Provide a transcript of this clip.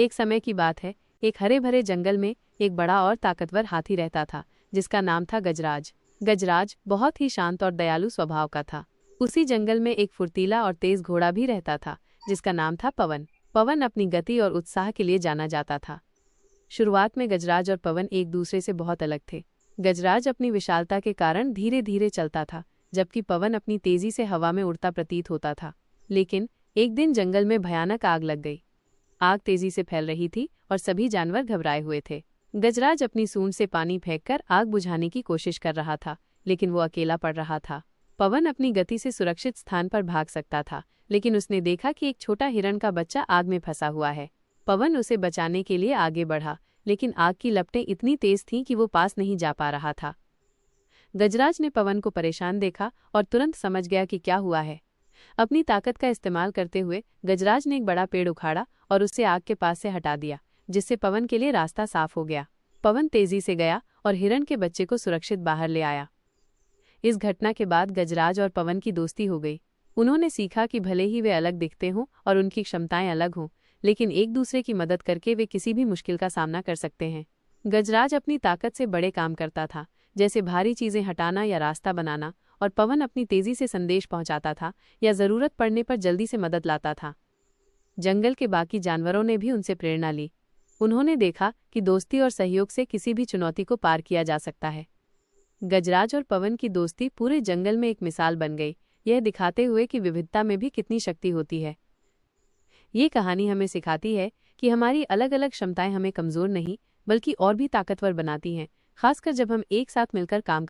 एक समय की बात है, एक हरे भरे जंगल में एक बड़ा और ताकतवर हाथी रहता था, जिसका नाम था गजराज। गजराज बहुत ही शांत और दयालु स्वभाव का था। उसी जंगल में एक फुर्तीला और तेज घोड़ा भी रहता था, जिसका नाम था पवन। पवन अपनी गति और उत्साह के लिए जाना जाता था। शुरुआत में गजराज और पवन एक दूसरे से बहुत अलग थे। गजराज अपनी विशालता के कारण धीरे धीरे चलता था, जबकि पवन अपनी तेजी से हवा में उड़ता प्रतीत होता था। लेकिन एक दिन जंगल में भयानक आग लग गई। आग तेजी से फैल रही थी और सभी जानवर घबराए हुए थे। गजराज अपनी सूंड से पानी फेंककर आग बुझाने की कोशिश कर रहा था, लेकिन वो अकेला पड़ रहा था। पवन अपनी गति से सुरक्षित स्थान पर भाग सकता था, लेकिन उसने देखा कि एक छोटा हिरण का बच्चा आग में फंसा हुआ है। पवन उसे बचाने के लिए आगे बढ़ा, लेकिन आग की लपटें इतनी तेज थीं कि वो पास नहीं जा पा रहा था। गजराज ने पवन को परेशान देखा और तुरंत समझ गया कि क्या हुआ है। अपनी ताकत का इस्तेमाल करते हुए गजराज ने एक बड़ा पेड़ उखाड़ा और उसे आग के पास से हटा दिया, जिससे पवन के लिए रास्ता साफ हो गया। पवन तेजी से गया और हिरण के बच्चे को सुरक्षित बाहर ले आया। इस घटना के बाद गजराज और पवन की दोस्ती हो गई। उन्होंने सीखा कि भले ही वे अलग दिखते हों और उनकी क्षमताएं अलग हों, लेकिन एक दूसरे की मदद करके वे किसी भी मुश्किल का सामना कर सकते हैं। गजराज अपनी ताकत से बड़े काम करता था, जैसे भारी चीजें हटाना या रास्ता बनाना, और पवन अपनी तेजी से संदेश पहुंचाता था या जरूरत पड़ने पर जल्दी से मदद लाता था। जंगल के बाकी जानवरों ने भी उनसे प्रेरणा ली। उन्होंने देखा कि दोस्ती और सहयोग से किसी भी चुनौती को पार किया जा सकता है। गजराज और पवन की दोस्ती पूरे जंगल में एक मिसाल बन गई, यह दिखाते हुए कि विविधता में भी कितनी शक्ति होती है। ये कहानी हमें सिखाती है कि हमारी अलग अलग क्षमताएं हमें कमजोर नहीं, बल्कि और भी ताकतवर बनाती हैं, खासकर जब हम एक साथ मिलकर काम